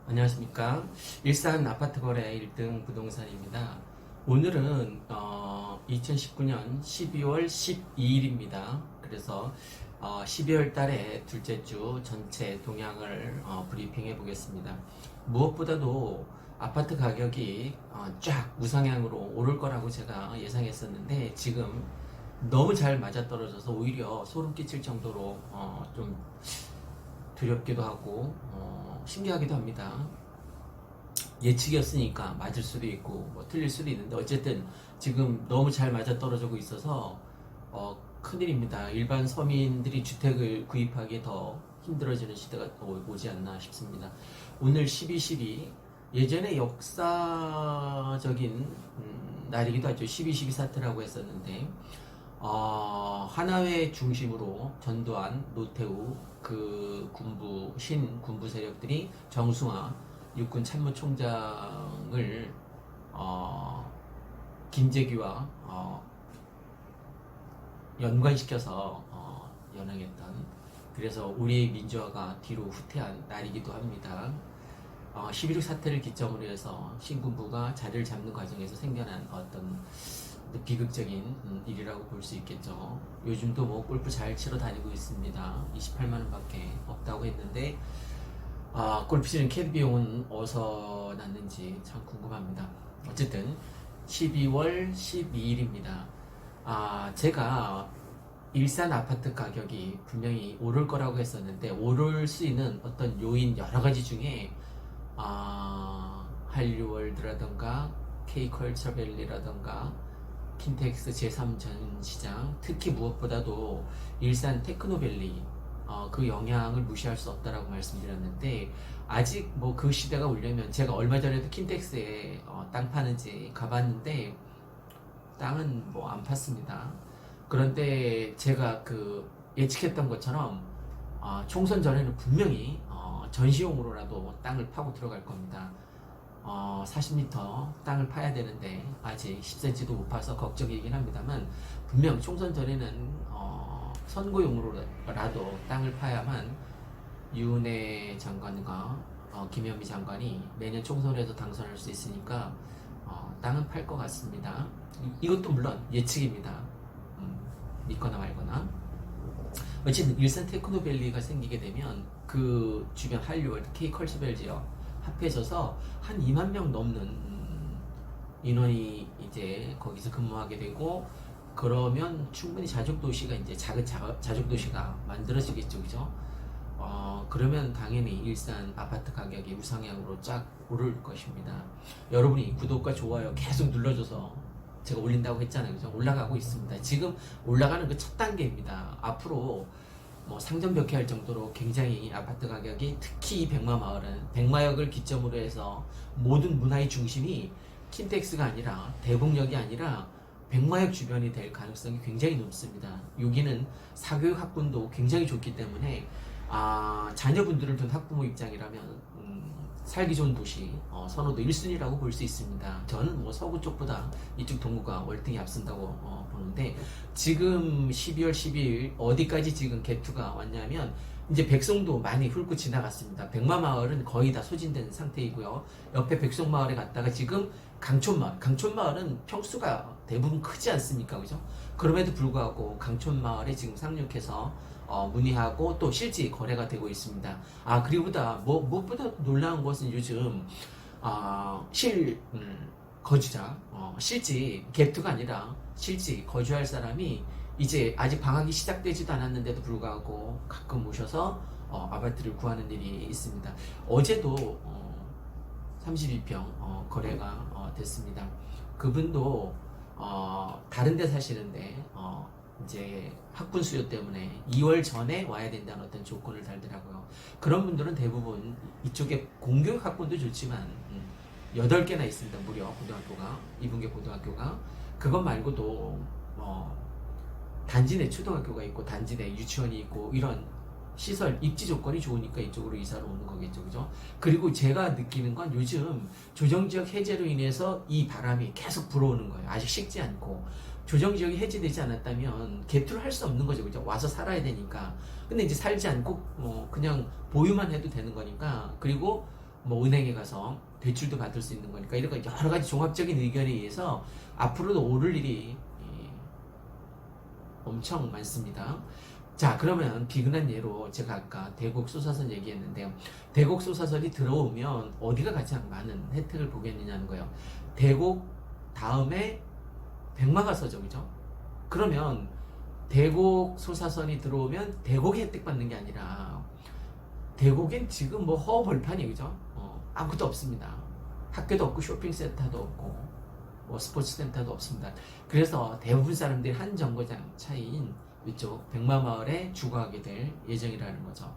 안녕하십니까. 일산 아파트 거래 1등 부동산입니다. 오늘은 2019년 12월 12일입니다. 그래서 12월 달에 둘째 주 전체 동향을 브리핑해 보겠습니다. 무엇보다도 아파트 가격이 쫙 우상향으로 오를 거라고 제가 예상했었는데 지금 너무 잘 맞아떨어져서 오히려 소름 끼칠 정도로 좀 두렵기도 하고 신기하기도 합니다. 예측이었으니까 맞을 수도 있고 뭐 틀릴 수도 있는데 어쨌든 지금 너무 잘 맞아떨어지고 있어서 큰일입니다. 일반 서민들이 주택을 구입하기 더 힘들어지는 시대가 오지 않나 싶습니다. 오늘 12.12 예전에 역사적인 날이기도 하죠. 12.12 사태라고 했었는데 하나회 중심으로 전두환, 노태우 그 군부 세력들이 정승화 육군 참모총장을 김재규와 연관시켜서 연행했던, 그래서 우리 민주화가 뒤로 후퇴한 날이기도 합니다. 11.6 사태를 기점으로 해서 신군부가 자리를 잡는 과정에서 생겨난 어떤 비극적인 일이라고 볼 수 있겠죠. 요즘도 뭐 골프 잘 치러 다니고 있습니다. 28만원 밖에 없다고 했는데 골프 치는 캐디 비용은 어디서 났는지 참 궁금합니다. 어쨌든 12월 12일입니다. 제가 일산 아파트 가격이 분명히 오를 거라고 했었는데 오를 수 있는 어떤 요인 여러 가지 중에 한류월드라던가 K컬처밸리라던가 킨텍스 제3전시장, 특히 무엇보다도 일산 테크노밸리 그 영향을 무시할 수 없다라고 말씀드렸는데 아직 뭐 그 시대가 오려면, 제가 얼마 전에도 킨텍스에 땅 파는지 가봤는데 땅은 뭐 안 팠습니다. 그런데 제가 그 예측했던 것처럼 총선 전에는 분명히 전시용으로라도 땅을 파고 들어갈 겁니다. 40m 땅을 파야 되는데 아직 10cm도 못 파서 걱정이긴 합니다만, 분명 총선 전에는 선거용으로라도 땅을 파야만 유은혜 장관과 김현미 장관이 내년 총선에서 당선할 수 있으니까 땅은 팔 것 같습니다. 이것도 물론 예측입니다. 믿거나 말거나. 어쨌든 일산 테크노밸리가 생기게 되면 그 주변 한류월드, K컬처밸 지역 합해져서 한 2만 명 넘는 인원이 이제 거기서 근무하게 되고, 그러면 충분히 자족도시가 이제 작은 자족도시가 만들어지겠죠, 그죠? 그러면 당연히 일산 아파트 가격이 우상향으로 쫙 오를 것입니다. 여러분이 구독과 좋아요 계속 눌러줘서 제가 올린다고 했잖아요, 그죠? 올라가고 있습니다. 지금 올라가는 그 첫 단계입니다. 앞으로 뭐 상점벽해 할 정도로 굉장히 아파트 가격이, 특히 백마마을은 백마역을 기점으로 해서 모든 문화의 중심이 킨텍스가 아니라 대곡역이 아니라 백마역 주변이 될 가능성이 굉장히 높습니다. 여기는 사교육 학군도 굉장히 좋기 때문에 자녀분들을 둔 학부모 입장이라면 살기 좋은 도시 선호도 1순위라고 볼 수 있습니다. 저는 뭐 서구 쪽보다 이쪽 동구가 월등히 앞선다고 보는데, 지금 12월 12일 어디까지 지금 개투가 왔냐면 이제 백송도 많이 훑고 지나갔습니다. 백마마을은 거의 다 소진된 상태이고요. 옆에 백송마을에 갔다가 지금 강촌마을은 평수가 대부분 크지 않습니까, 그죠? 그럼에도 불구하고 강촌마을에 지금 상륙해서 문의하고 또 실지 거래가 되고 있습니다. 그리고보다 무엇보다 놀라운 것은 요즘 거주자, 실지 갭투가 아니라 실지 거주할 사람이 이제 아직 방학이 시작되지도 않았는데도 불구하고 가끔 오셔서 아파트를 구하는 일이 있습니다. 어제도 32평 거래가 됐습니다. 그분도 다른 데 사시는데 이제 학군 수요 때문에 2월 전에 와야 된다는 어떤 조건을 달더라고요. 그런 분들은 대부분 이쪽에 공교육 학군도 좋지만 8개나 있습니다. 무려 고등학교가, 이분계 고등학교가. 그것 말고도 단지 내 초등학교가 있고 단지 내 유치원이 있고, 이런 시설 입지 조건이 좋으니까 이쪽으로 이사를 오는 거겠죠, 그죠? 그리고 제가 느끼는 건 요즘 조정지역 해제로 인해서 이 바람이 계속 불어오는 거예요. 아직 식지 않고. 조정지역이 해제되지 않았다면 개투를 할 수 없는 거죠, 그죠? 와서 살아야 되니까. 근데 이제 살지 않고 그냥 보유만 해도 되는 거니까. 그리고 뭐 은행에 가서 대출도 받을 수 있는 거니까 이런 여러 가지 종합적인 의견에 의해서 앞으로도 오를 일이 엄청 많습니다. 자, 그러면 비근한 예로 제가 아까 대곡 소사선 얘기했는데요. 대곡 소사선이 들어오면 어디가 가장 많은 혜택을 보겠느냐는 거예요. 대곡 다음에 백마가 서죠, 그죠? 그러면 대곡 소사선이 들어오면 대곡이 혜택 받는 게 아니라 대곡엔 지금 뭐 허허벌판이, 그죠? 아무것도 없습니다. 학교도 없고 쇼핑센터도 없고 뭐 스포츠센터도 없습니다. 그래서 대부분 사람들이 한 정거장 차이인 이쪽 백마마을에 주거하게 될 예정이라는 거죠.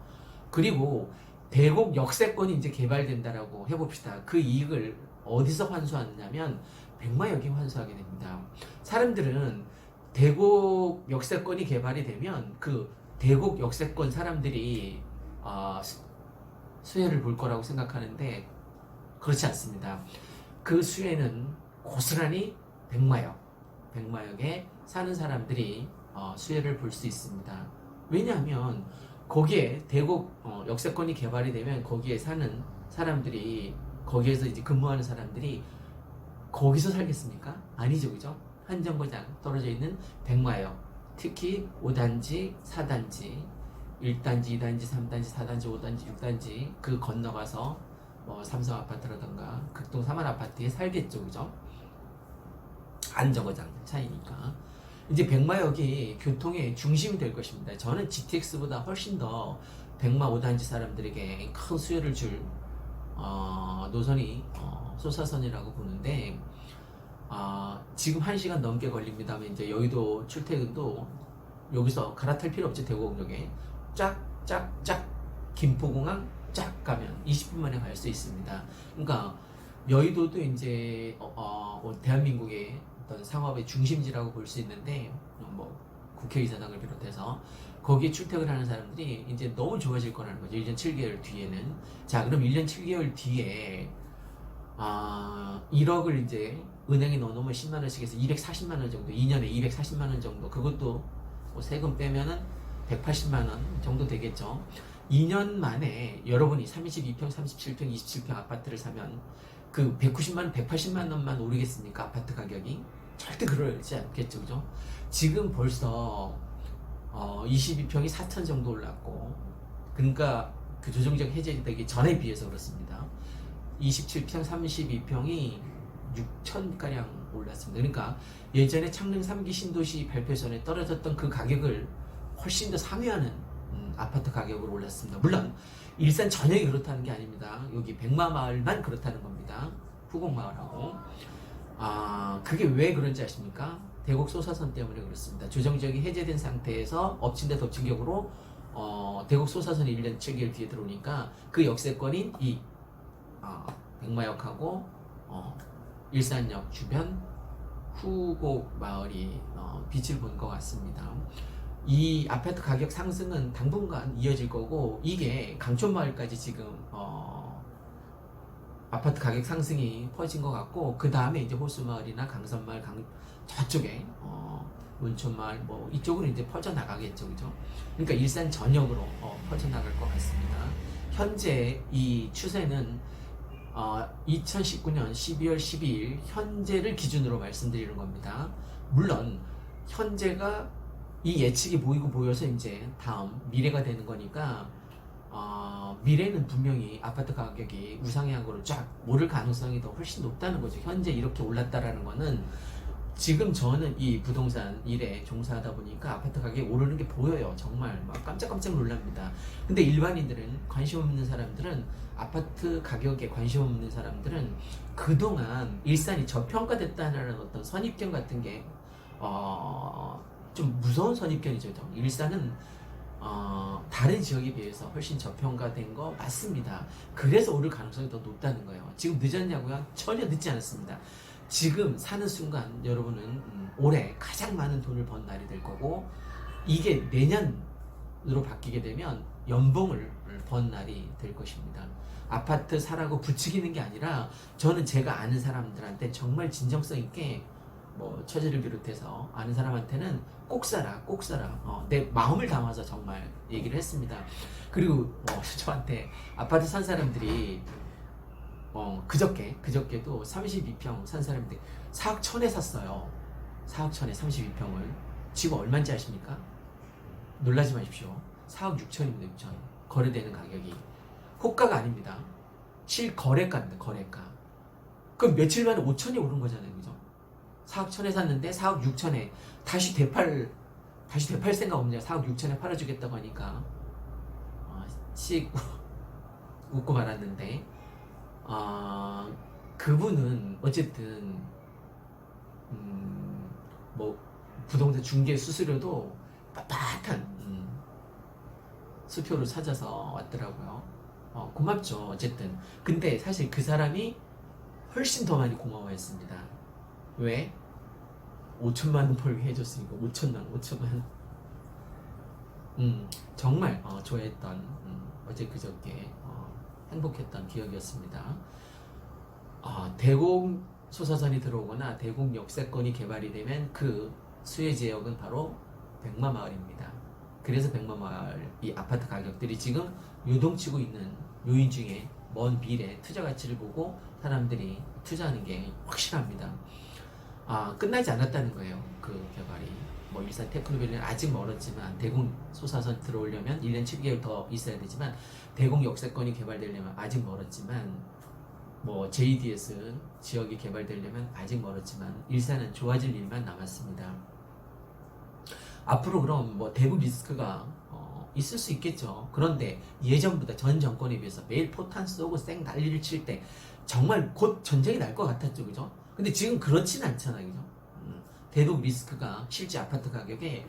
그리고 대곡 역세권이 이제 개발된다라고 해봅시다. 그 이익을 어디서 환수하느냐면 백마역이 환수하게 됩니다. 사람들은 대곡 역세권이 개발이 되면 그 대곡 역세권 사람들이 수혜를 볼 거라고 생각하는데 그렇지 않습니다. 그 수혜는 고스란히 백마역에 사는 사람들이 수혜를 볼 수 있습니다. 왜냐하면 거기에 대곡 역세권이 개발이 되면 거기에 사는 사람들이, 거기에서 이제 근무하는 사람들이 거기서 살겠습니까? 아니죠, 그죠? 한 정거장 떨어져 있는 백마역, 특히 5단지, 4단지, 1단지, 2단지, 3단지, 4단지, 5단지, 6단지 그 건너가서 뭐 삼성 아파트라던가 극동 사만 아파트에 살겠죠, 그죠? 안정거장 차이니까. 이제 백마역이 교통의 중심이 될 것입니다. 저는 GTX보다 훨씬 더 백마 5단지 사람들에게 큰 수혜를 줄 노선이 소사선이라고 보는데, 지금 1시간 넘게 걸립니다. 이제 여의도 출퇴근도 여기서 갈아탈 필요 없지. 대곡역에 쫙 김포공항 쫙 가면 20분 만에 갈 수 있습니다. 그러니까 여의도도 이제 대한민국의 어떤 상업의 중심지라고 볼 수 있는데, 뭐 국회의사당을 비롯해서 거기에 출퇴근하는 사람들이 이제 너무 좋아질 거라는 거죠. 1년 7개월 뒤에는. 자, 그럼 1년 7개월 뒤에 1억을 이제 은행에 넣어놓으면 10만원씩 해서 240만원 정도, 2년에 240만원 정도, 그것도 뭐 세금 빼면은 180만원 정도 되겠죠. 2년 만에 여러분이 32평, 37평, 27평 아파트를 사면 그 190만원, 180만원만 오르겠습니까? 아파트 가격이? 절대 그러지 않겠죠, 그죠? 지금 벌써 22평이 4천 정도 올랐고, 그러니까 그 조정적 해제되기 전에 비해서 그렇습니다. 27평, 32평이 6천가량 올랐습니다. 그러니까 예전에 창릉 3기 신도시 발표 전에 떨어졌던 그 가격을 훨씬 더 상회하는 아파트 가격으로 올랐습니다. 물론 일산 전역이 그렇다는 게 아닙니다. 여기 백마마을만 그렇다는 겁니다. 후곡마을하고. 그게 왜 그런지 아십니까? 대곡 소사선 때문에 그렇습니다. 조정지역이 해제된 상태에서 엎친 데 덮친 격으로 대곡 소사선이 1년 7개월 뒤에 들어오니까 그 역세권인 이 백마역하고 일산역 주변 후곡 마을이 빛을 본 것 같습니다. 이 아파트 가격 상승은 당분간 이어질 거고, 이게 강촌마을까지 지금 아파트 가격 상승이 퍼진 것 같고, 그 다음에 이제 호수마을이나 강선마을, 저쪽에 문촌마을 뭐 이쪽으로 이제 퍼져 나가겠죠, 그죠? 그러니까 일산 전역으로 퍼져 나갈 것 같습니다. 현재 이 추세는 2019년 12월 12일 현재를 기준으로 말씀드리는 겁니다. 물론 현재가 이 예측이 보여서 이제 다음 미래가 되는 거니까, 미래는 분명히 아파트 가격이 우상향으로 쫙 오를 가능성이 더 훨씬 높다는 거죠. 현재 이렇게 올랐다라는 거는, 지금 저는 이 부동산 일에 종사하다 보니까 아파트 가격이 오르는 게 보여요. 정말 막 깜짝깜짝 놀랍니다. 근데 일반인들은, 관심 없는 사람들은, 아파트 가격에 관심 없는 사람들은 그동안 일산이 저평가됐다는 어떤 선입견 같은 게 좀 무서운 선입견이죠. 일산은 다른 지역에 비해서 훨씬 저평가된 거 맞습니다. 그래서 오를 가능성이 더 높다는 거예요. 지금 늦었냐고요? 전혀 늦지 않았습니다. 지금 사는 순간 여러분은 올해 가장 많은 돈을 번 날이 될 거고, 이게 내년으로 바뀌게 되면 연봉을 번 날이 될 것입니다. 아파트 사라고 부추기는 게 아니라, 저는 제가 아는 사람들한테 정말 진정성 있게, 뭐 처제를 비롯해서 아는 사람한테는 꼭 사라 내 마음을 담아서 정말 얘기를 했습니다. 그리고 저한테 아파트 산 사람들이 그저께도 32평 산 사람인데 4억 천에 샀어요. 4억 천에 32평을. 지금 얼마인지 아십니까? 놀라지 마십시오. 4억 6천입니다. 6천. 거래되는 가격이. 호가가 아닙니다. 실거래가입니다. 거래가. 그럼 며칠 만에 5천이 오른 거잖아요. 그죠? 4억 천에 샀는데 4억 6천에 다시 되팔 생각 없냐. 4억 6천에 팔아주겠다고 하니까 씩 웃고 말았는데 그분은 어쨌든 뭐 부동산 중개 수수료도 빳빳한 수표를 찾아서 왔더라고요. 고맙죠. 어쨌든. 근데 사실 그 사람이 훨씬 더 많이 고마워했습니다. 왜? 5천만 원 벌게 해줬으니까. 5천만 원. 정말 좋아했던 어제 그저께 행복했던 기억이었습니다. 대공 소사선이 들어오거나 대공 역세권이 개발이 되면 그 수혜 지역은 바로 백마마을입니다. 그래서 백마마을 이 아파트 가격들이 지금 요동치고 있는 요인 중에 먼 미래 투자 가치를 보고 사람들이 투자하는 게 확실합니다. 끝나지 않았다는 거예요. 그 개발이. 뭐 일산 테크노밸리는 아직 멀었지만 대공 소사선 들어오려면 1년 7개월 더 있어야 되지만 대공 역세권이 개발되려면 아직 멀었지만 뭐 JDS 지역이 개발되려면 아직 멀었지만 일산은 좋아질 일만 남았습니다. 앞으로 그럼 뭐 대북 리스크가 있을 수 있겠죠. 그런데 예전보다 전 정권에 비해서 매일 포탄 쏘고 쌩 난리를 칠 때 정말 곧 전쟁이 날 것 같았죠. 그죠? 근데 지금 그렇진 않잖아요. 그죠? 대북 리스크가 실제 아파트 가격에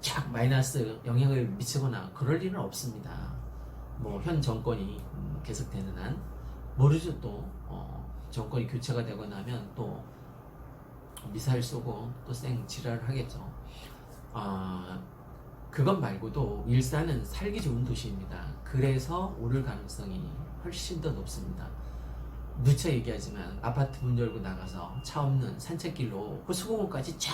쫙 마이너스 영향을 미치거나 그럴 일은 없습니다. 뭐 현 정권이 계속되는 한 모르죠. 또 정권이 교체가 되거나 하면 또 미사일 쏘고 또 쌩 지랄을 하겠죠. 그것 말고도 일산은 살기 좋은 도시입니다. 그래서 오를 가능성이 훨씬 더 높습니다. 누차 얘기하지만 아파트 문 열고 나가서 차 없는 산책길로 호수공원까지 쫙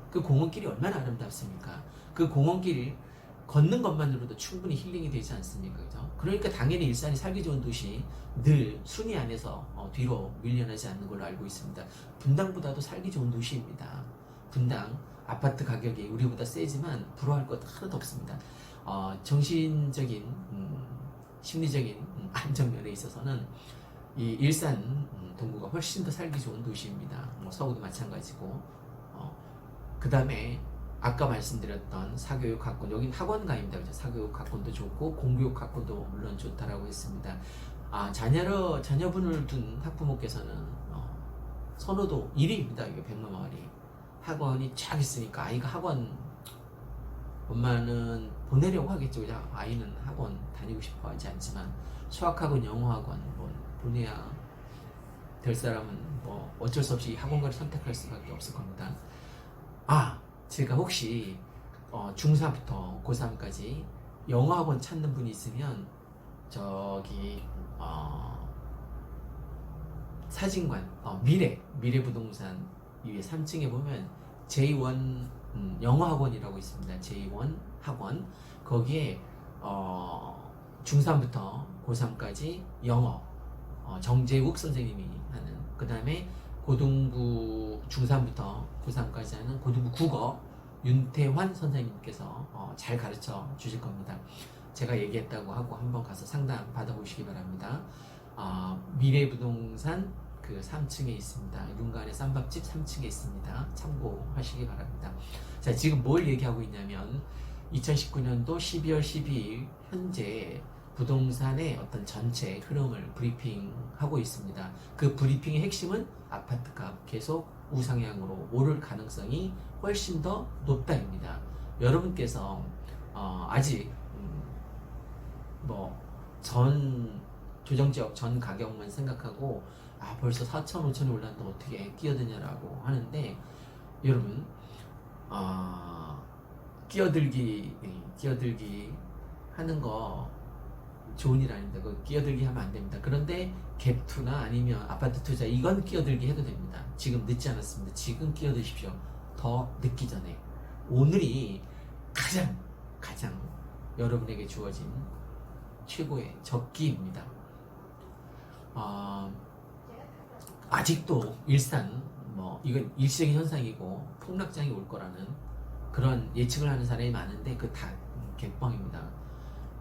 그 공원길이 얼마나 아름답습니까? 그 공원길 걷는 것만으로도 충분히 힐링이 되지 않습니까? 그죠? 그러니까 당연히 일산이 살기 좋은 도시 늘 순위 안에서 뒤로 밀려나지 않는 걸로 알고 있습니다. 분당보다도 살기 좋은 도시입니다. 분당 아파트 가격이 우리보다 세지만 부러워할 것 하나도 없습니다. 정신적인 심리적인 안정면에 있어서는 이 일산 동구가 훨씬 더 살기 좋은 도시입니다. 뭐 서구도 마찬가지고 그 다음에 아까 말씀드렸던 사교육 학군, 여긴 학원가입니다. 그죠? 사교육 학군도 좋고 공교육 학군도 물론 좋다라고 했습니다. 자녀분을 둔 학부모께서는 선호도 1위입니다. 이게 백마마을이 학원이 쫙 있으니까 아이가 학원 엄마는 보내려고 하겠죠. 그죠? 아이는 학원 다니고 싶어 하지 않지만 수학학원, 영어학원 뭐 보내야 될 사람은 뭐 어쩔 수 없이 학원가를 선택할 수밖에 없을 겁니다. 제가 혹시 중4부터 고3까지 영어학원 찾는 분이 있으면 저기 사진관 미래부동산 위에 3층에 보면 J1 영어학원이라고 있습니다. J1 학원 거기에 중3부터 고3까지 영어 정재욱 선생님이 하는, 그 다음에 고등부 중3부터 고3까지 하는 고등부 국어 윤태환 선생님께서 잘 가르쳐 주실 겁니다. 제가 얘기했다고 하고 한번 가서 상담 받아보시기 바랍니다. 미래부동산 그 3층에 있습니다. 윤간의 쌈밥집 3층에 있습니다. 참고하시기 바랍니다. 자, 지금 뭘 얘기하고 있냐면 2019년도 12월 12일 현재 부동산의 어떤 전체 흐름을 브리핑하고 있습니다. 그 브리핑의 핵심은 아파트값 계속 우상향으로 오를 가능성이 훨씬 더 높다입니다. 여러분께서 아직 전 조정지역 전 가격만 생각하고 벌써 4천 5천이 올랐는데 어떻게 끼어드냐라고 하는데, 여러분 끼어들기 하는 거 좋은 일 아닙니다. 그 끼어들기 하면 안 됩니다. 그런데 갭투나 아니면 아파트 투자 이건 끼어들기 해도 됩니다. 지금 늦지 않았습니다. 지금 끼어드십시오. 더 늦기 전에. 오늘이 가장 여러분에게 주어진 최고의 적기입니다. 어, 아직도 일산 뭐 이건 일시적인 현상이고 폭락장이 올 거라는 그런 예측을 하는 사람이 많은데 그 다 객뻥입니다.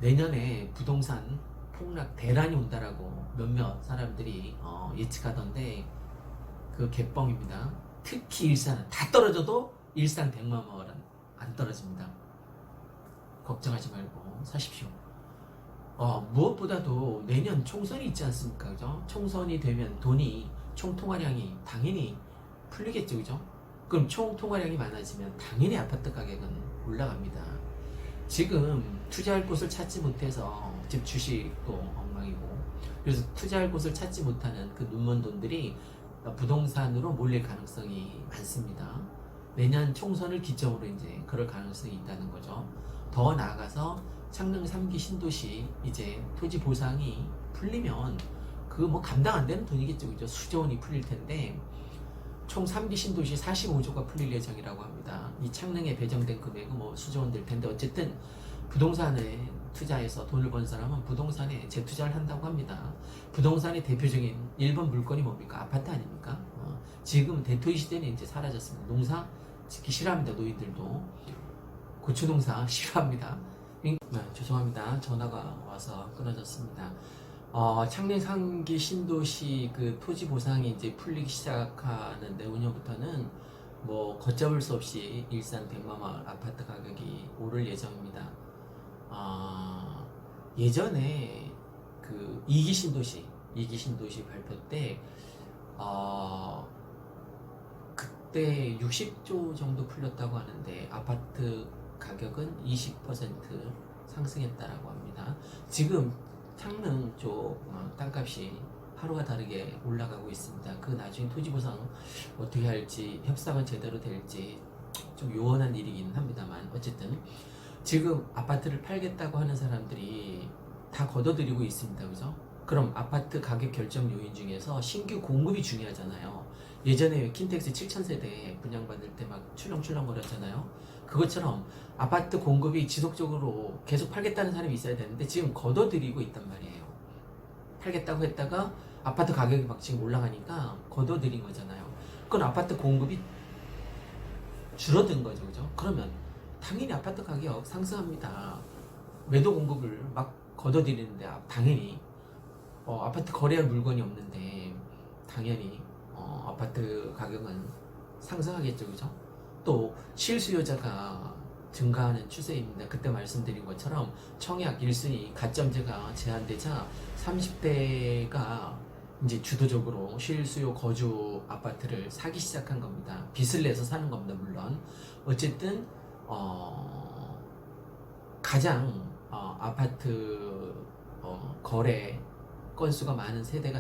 내년에 부동산 폭락 대란이 온다라고 몇몇 사람들이 예측하던데 그 객뻥입니다. 특히 일산은 다 떨어져도 일산 백마마을은 안 떨어집니다. 걱정하지 말고 사십시오. 무엇보다도 내년 총선이 있지 않습니까? 그죠? 총선이 되면 돈이 총 통화량이 당연히 풀리겠죠, 그죠? 그럼 총 통화량이 많아지면 당연히 아파트 가격은 올라갑니다. 지금 투자할 곳을 찾지 못해서 지금 주식도 엉망이고 그래서 투자할 곳을 찾지 못하는 그 눈먼 돈들이 부동산으로 몰릴 가능성이 많습니다. 내년 총선을 기점으로 이제 그럴 가능성이 있다는 거죠. 더 나아가서 창릉 3기 신도시 이제 토지 보상이 풀리면 그 뭐 감당 안 되는 돈이겠죠, 그죠? 수조 원이 풀릴 텐데 총 3기 신도시 45조가 풀릴 예정이라고 합니다. 이 창릉에 배정된 금액은 뭐 수조 원 될 텐데 어쨌든 부동산에 투자해서 돈을 번 사람은 부동산에 재투자를 한다고 합니다. 부동산의 대표적인 1번 물건이 뭡니까? 아파트 아닙니까? 지금 대토이 시대는 이제 사라졌습니다. 농사 짓기 싫어합니다. 노인들도 고추 농사 싫어합니다. 네, 죄송합니다. 전화가 와서 끊어졌습니다. 창릉 상기 신도시 그 토지 보상이 이제 풀리기 시작하는 내후년부터는 뭐 걷잡을 수 없이 일산 백마마을 아파트 가격이 오를 예정입니다. 예전에 그 2기 신도시 발표 때 그때 60조 정도 풀렸다고 하는데 아파트 가격은 20% 상승했다라고 합니다. 지금 창릉 쪽 땅값이 하루가 다르게 올라가고 있습니다. 그 나중에 토지보상 어떻게 할지 협상은 제대로 될지 좀 요원한 일이긴 합니다만 어쨌든 지금 아파트를 팔겠다고 하는 사람들이 다 걷어들이고 있습니다. 그죠? 그럼 아파트 가격 결정 요인 중에서 신규 공급이 중요하잖아요. 예전에 킨텍스 7000세대 분양받을 때 막 출렁출렁 거렸잖아요. 그것처럼 아파트 공급이 지속적으로 계속 팔겠다는 사람이 있어야 되는데 지금 걷어들이고 있단 말이에요. 팔겠다고 했다가 아파트 가격이 막 지금 올라가니까 걷어들인 거잖아요. 그건 아파트 공급이 줄어든 거죠. 그죠? 그러면 당연히 아파트 가격 상승합니다. 매도 공급을 막 걷어들이는데 당연히 아파트 거래할 물건이 없는데 당연히 아파트 가격은 상승하겠죠. 그죠? 또 실수요자가 증가하는 추세입니다. 그때 말씀드린 것처럼 청약 1순위 가점제가 제한되자 30대가 이제 주도적으로 실수요 거주 아파트를 사기 시작한 겁니다. 빚을 내서 사는 겁니다. 물론 어쨌든 가장 아파트 거래 건수가 많은 세대가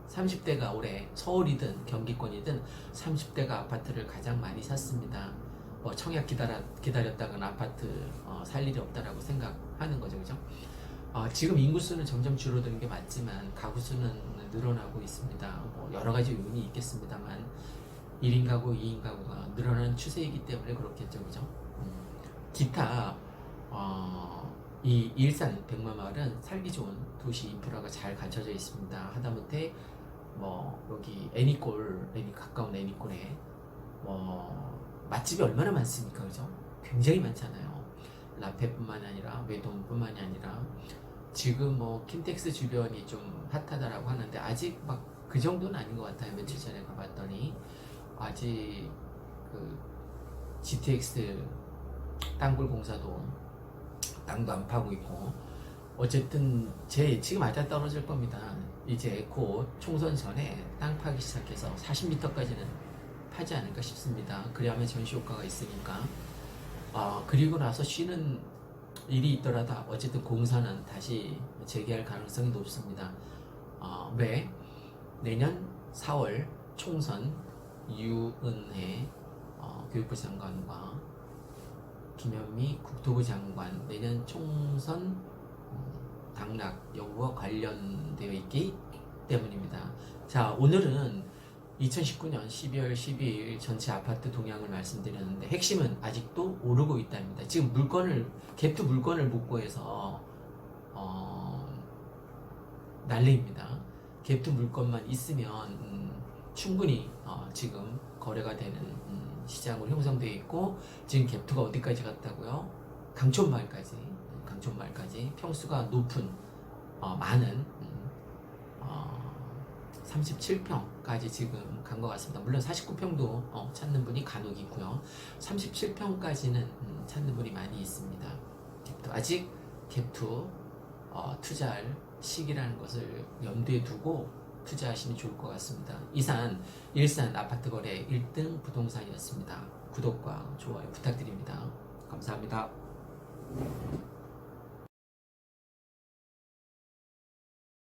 30대가 올해 서울이든 경기권이든 30대가 아파트를 가장 많이 샀습니다. 청약 기다렸다가는 아파트 살 일이 없다라고 생각하는 거죠. 그죠? 지금 인구수는 점점 줄어드는 게 맞지만 가구수는 늘어나고 있습니다. 뭐 여러 가지 요인이 있겠습니다만 1인 가구, 2인 가구가 늘어나는 추세이기 때문에 그렇겠죠. 그죠? 기타 이 일산 백마마을은 살기 좋은 도시 인프라가 잘 갖춰져 있습니다. 하다못해 뭐 여기 애니 가까운 애니골에 맛집이 얼마나 많습니까? 그죠? 굉장히 많잖아요. 라페뿐만 아니라 외동뿐만이 아니라 지금 뭐 킨텍스 주변이 좀 핫하다라고 하는데 아직 막 그 정도는 아닌 것 같아요. 며칠 전에 가봤더니 아직 그 GTX 땅굴 공사도 땅도 안 파고 있고 어쨌든 제 예측이 맞아 떨어질 겁니다. 이제 곧 총선 전에 땅 파기 시작해서 40m까지는 파지 않을까 싶습니다. 그래야만 전시 효과가 있으니까. 그리고 나서 쉬는 일이 있더라도 어쨌든 공사는 다시 재개할 가능성이 높습니다. 왜? 내년 4월 총선 유은혜 교육부 장관과 김현미 국토부 장관 내년 총선 당락 여부와 관련되어 있기 때문입니다. 자, 오늘은 2019년 12월 12일 전체 아파트 동향을 말씀드렸는데 핵심은 아직도 오르고 있답니다. 지금 갭투 물건을 못 구해서 난리입니다. 갭투 물건만 있으면 충분히 지금 거래가 되는 시장으로 형성되어 있고, 지금 갭투가 어디까지 갔다고요? 강촌마을까지 평수가 높은 많은 37평까지 지금 간 것 같습니다. 물론 49평도 찾는 분이 간혹 있고요. 37평까지는 찾는 분이 많이 있습니다. 갭투 아직 갭투 투자할 시기라는 것을 염두에 두고 투자하시면 좋을 것 같습니다. 이상 일산 아파트 거래 1등 부동산이었습니다. 구독과 좋아요 부탁드립니다. 감사합니다.